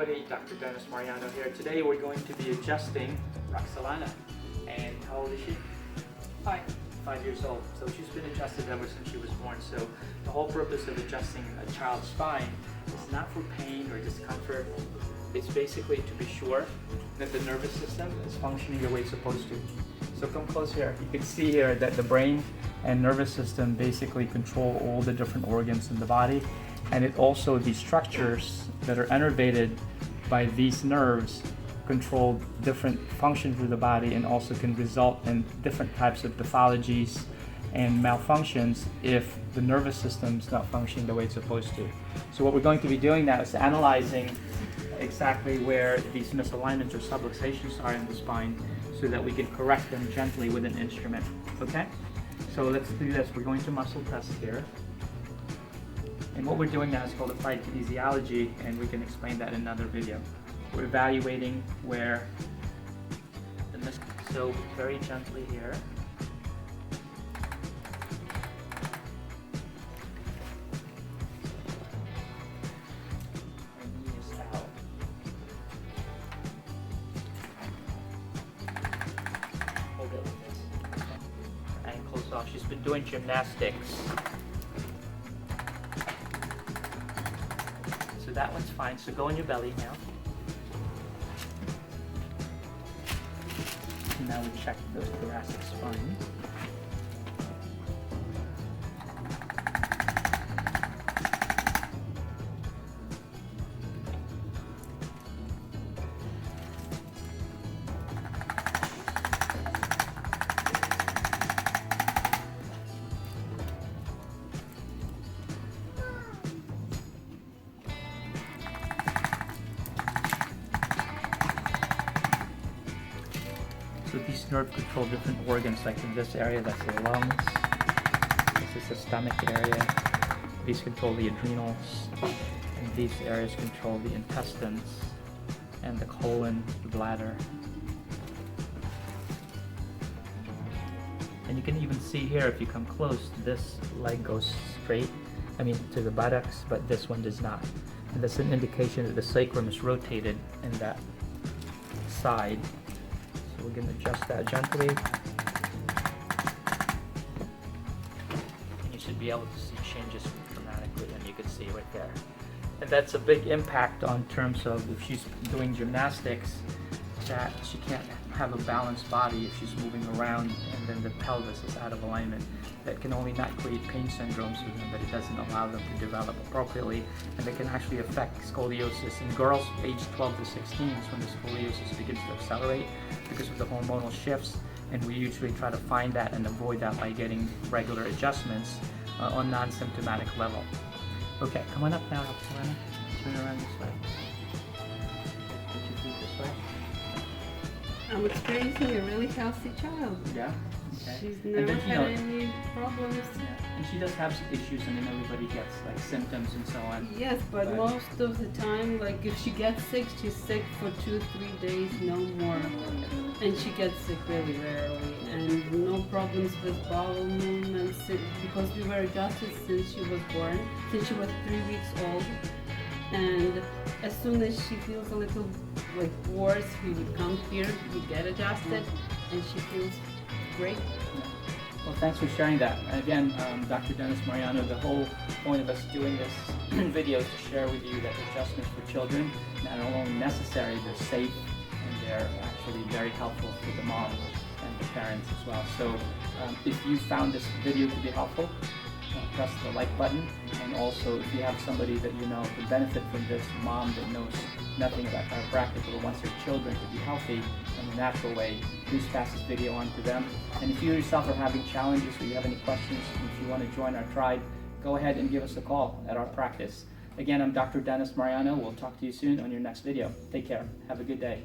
everybody, Dr. Dennis Mariano here. Today we're going to be adjusting Roxalana. And how old is she? 5 years old. So she's been adjusted ever since she was born. So the whole purpose of adjusting a child's spine is not for pain or discomfort. It's basically to be sure that the nervous system is functioning the way it's supposed to. So come close here. You can see here that the brain and nervous system basically control all the different organs in the body. And it also, these structures that are innervated by these nerves control different functions of the body and also can result in different types of pathologies and malfunctions if the nervous system is not functioning the way it's supposed to. So what we're going to be doing now is analyzing exactly where these misalignments or subluxations are in the spine so that we can correct them gently with an instrument. Okay? So let's do this. We're going to muscle test here. And what we're doing now is called applied kinesiology, and we can explain that in another video. We're evaluating where the so very gently here. And knee is out. Hold it like this. Ankles off. She's been doing gymnastics. So that one's fine. So go on your belly now. And now we check the thoracic spine. So these nerves control different organs, like in this area, that's the lungs. This is the stomach area. These control the adrenals. And these areas control the intestines and the colon, the bladder. And you can even see here, if you come close, this leg goes straight, to the buttocks, but this one does not. And that's an indication that the sacrum is rotated in that side. We're going to adjust that gently. And you should be able to see changes dramatically, and you can see right there. And that's a big impact on terms of if she's doing gymnastics, that she can't have a balanced body if she's moving around and then the pelvis is out of alignment. That can only not create pain syndromes for them, but it doesn't allow them to develop appropriately, and they can actually affect scoliosis. In girls aged 12 to 16 is when the scoliosis begins to accelerate because of the hormonal shifts, and we usually try to find that and avoid that by getting regular adjustments on non-symptomatic level. Okay, come on up now, Roxalana. Turn around this way. Put your feet this way. I'm experiencing a really healthy child. Yeah? Okay. She's never had any problems. Yeah. And she does have some issues. Everybody gets like symptoms and so on. Yes, but most of the time, like if she gets sick, she's sick for 2-3 days, no more. And she gets sick really rarely. And no problems with bowel movements because we were adjusted since she was born, since she was 3 weeks old. And as soon as she feels a little worse, we would come here, we get adjusted, and she feels great. Well, thanks for sharing that. And again, Dr. Dennis Mariano, the whole point of us doing this video is to share with you that adjustments for children not only necessary, they're safe, and they're actually very helpful for the mom and the parents as well. So if you found this video to be helpful, press the like button, and also if you have somebody that you know could benefit from this, mom that knows nothing about chiropractic but wants their children to be healthy in a natural way, please pass this video on to them. And if you yourself are having challenges or you have any questions, if you want to join our tribe, go ahead and give us a call at our practice. Again, I'm Dr. Dennis Mariano. We'll talk to you soon on your next video. Take care. Have a good day.